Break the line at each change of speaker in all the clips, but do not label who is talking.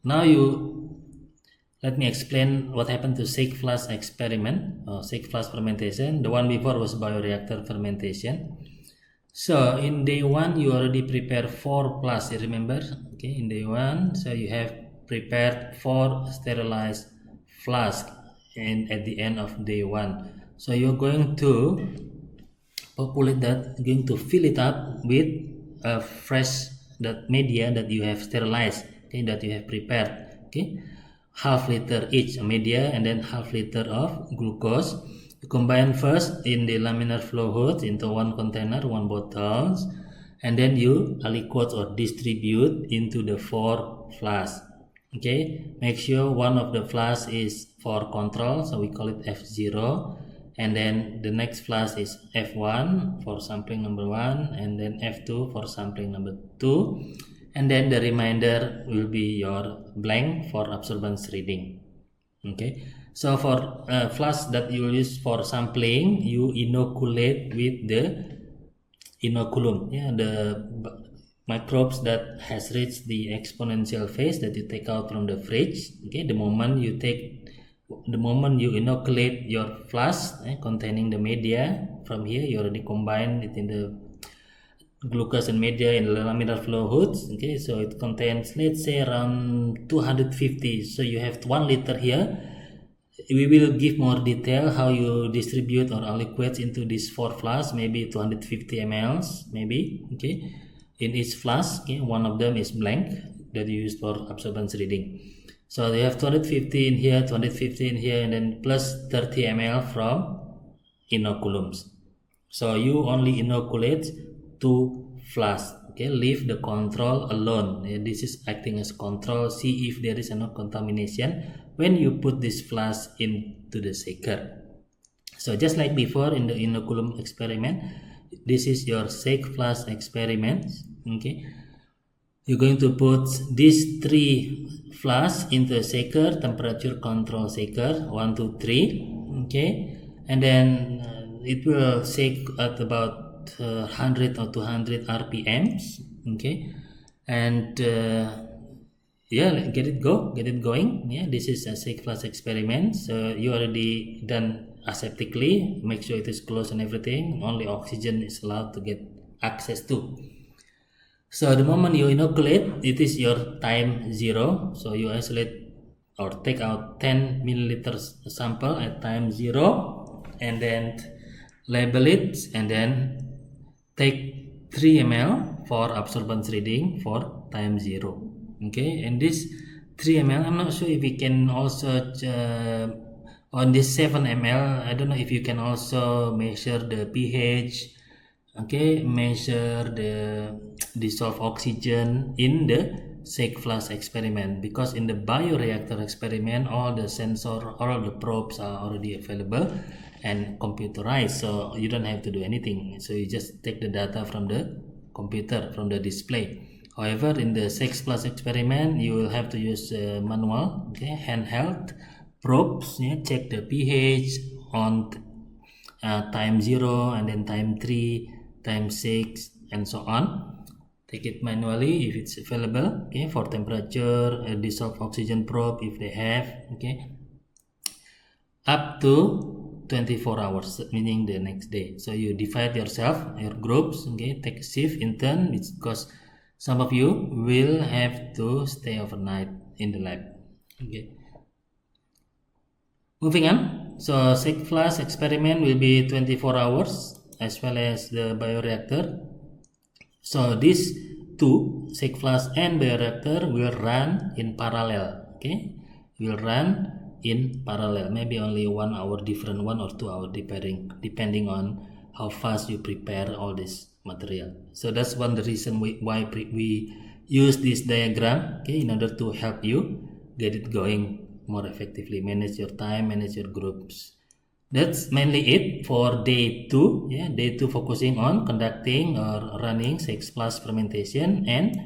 Now let me explain what happened to Shake Flask experiment or Shake Flask fermentation. The one before was bioreactor fermentation. So in day one you already prepared 4 plus, you remember? Okay, in day one, so you have prepared 4 sterilized flask and at the end of day one. So you're going to populate that, going to fill it up with a fresh that media that you have sterilized, okay, that you have prepared, okay, half liter each media and then half liter of glucose. You combine first in the laminar flow hood into one container, one bottles, and then you aliquot or distribute into the 4 flasks. Okay, make sure one of the flask is for control, so we call it F0, and then the next flask is F1 for sampling number 1, and then F2 for sampling number 2, and then the remainder will be your blank for absorbance reading. Okay, so for flask that you use for sampling, you inoculate with the inoculum, the microbes that has reached the exponential phase that you take out from the fridge. Okay, the moment you inoculate your flask containing the media, from here you already combine it in the glucose and media in the laminar flow hoods. Okay, so it contains, let's say, around 250, so you have 1 liter here. We will give more detail how you distribute or aliquot into these 4 flasks, maybe 250 mLs, maybe, okay, in each flask. Okay, one of them is blank that you use for absorbance reading. So you have 250 in here, 250 in here, and then plus 30 ml from inoculums. So you only inoculate 2 flasks. Okay, leave the control alone. This is acting as control. See if there is no contamination when you put this flask into the shaker. So just like before in the inoculum experiment, this is your shake flask experiment. Okay, you're going to put these 3 flasks into a shaker, temperature control shaker, 1, 2, 3. Okay, and then it will shake at about 100 or 200 RPMs. Okay, and yeah, get it going. Yeah, this is a shake flask experiment. So you already done aseptically. Make sure it is closed and everything. Only oxygen is allowed to get access to. So the moment you inoculate, it is your time 0. So you isolate or take out 10 milliliters sample at time 0, and then label it, and then take 3 ml for absorbance reading for time 0. Okay, and this 3 ml, I'm not sure if we can also on this 7 ml, I don't know if you can also measure the pH. Okay, measure the dissolved oxygen in the shake flask experiment, because in the bioreactor experiment all the sensor, all the probes are already available and computerized, so you don't have to do anything. So you just take the data from the computer, from the display. However, in the shake flask experiment you will have to use manual, okay, handheld probes. Check the pH on time 0, and then time 3, time 6, and so on. Take it manually if it's available. Okay, for temperature, dissolved oxygen probe if they have. Okay, up to 24 hours, meaning the next day. So you divide yourself, your groups. Okay, take a shift in turn, because some of you will have to stay overnight in the lab. Okay, moving on. So shake flask experiment will be 24 hours, as well as the bioreactor. So these 2, shake flask and bioreactor, will run in parallel. Okay, will run in parallel. Maybe only 1 hour different, 1 or 2 hours depending on how fast you prepare all this material. So that's one the reason why we use this diagram, okay, in order to help you get it going more effectively, manage your time, manage your groups. That's mainly it for day 2. Yeah, day 2 focusing on conducting or running shake flask fermentation and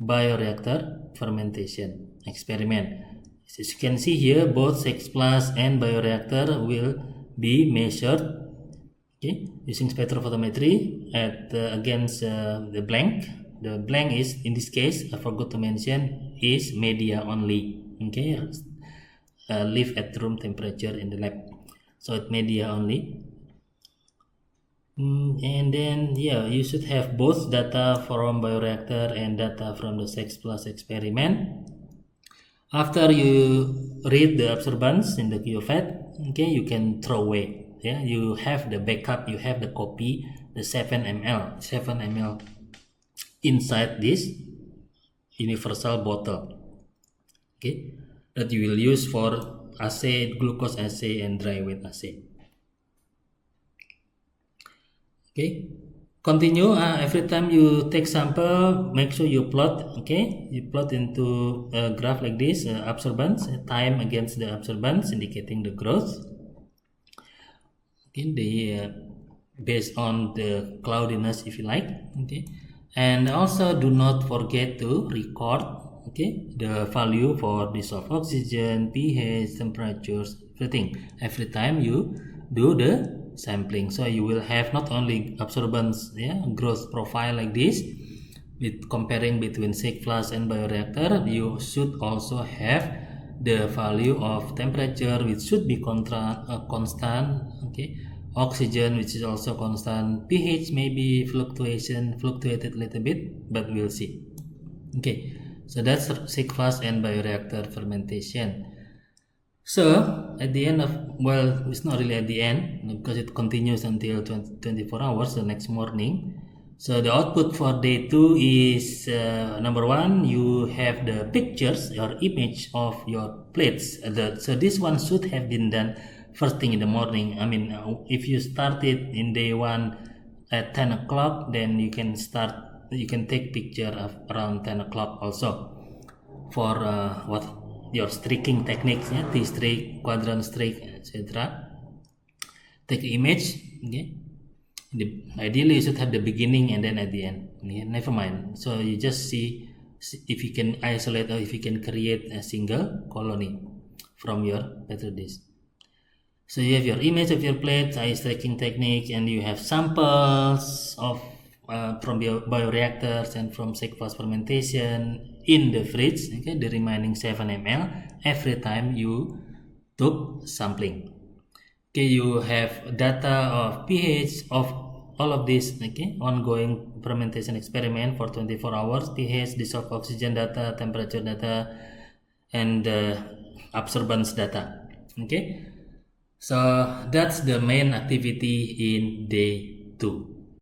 bioreactor fermentation experiment. As you can see here, both shake flask and bioreactor will be measured, okay, using spectrophotometry at against the blank The blank is, in this case, I forgot to mention, is media only. Okay, leave at room temperature in the lab. So it's media only. And then, yeah, you should have both data from bioreactor and data from the SEX Plus experiment. After you read the observance in the QFAT, okay, you can throw away. Yeah, you have the backup, you have the copy, the 7 ml inside this universal bottle, okay, that you will use for assay, glucose assay and dry weight assay. Okay, continue. Every time you take sample, make sure you plot. Okay, you plot into a graph like this, observance time against the observance, indicating the growth. Okay, based on the cloudiness, if you like. Okay, and also do not forget to record, okay, the value for dissolved oxygen, pH, temperatures, everything every time you do the sampling. So you will have not only observance, yeah, growth profile like this with comparing between SEQ flask and bioreactor, you should also have the value of temperature, which should be constant, okay, oxygen, which is also constant, pH maybe fluctuated a little bit, but we'll see. Okay, so that's SEQ flask and bioreactor fermentation. So at the end of, well, it's not really at the end because it continues until 24 hours the next morning. So the output for day 2 is number 1, you have the pictures or image of your plates. So this one should have been done first thing in the morning. I mean, if you started in day 1 at 10 o'clock, then you can take picture of around 10 o'clock also for your streaking techniques, yeah, T-streak, quadrant streak, etc. Take image, okay. Ideally you should have the beginning and then at the end. Okay? Never mind. So you just see if you can isolate or if you can create a single colony from your petri dish. So you have your image of your plate, ice tracking technique, and you have samples of from your bioreactors and from SEQ flask fermentation in the fridge, okay, the remaining 7 ml every time you took sampling. Okay, you have data of pH of all of this, okay, ongoing fermentation experiment for 24 hours, pH, dissolved oxygen data, temperature data, and absorbance data. Okay, so that's the main activity in day 2.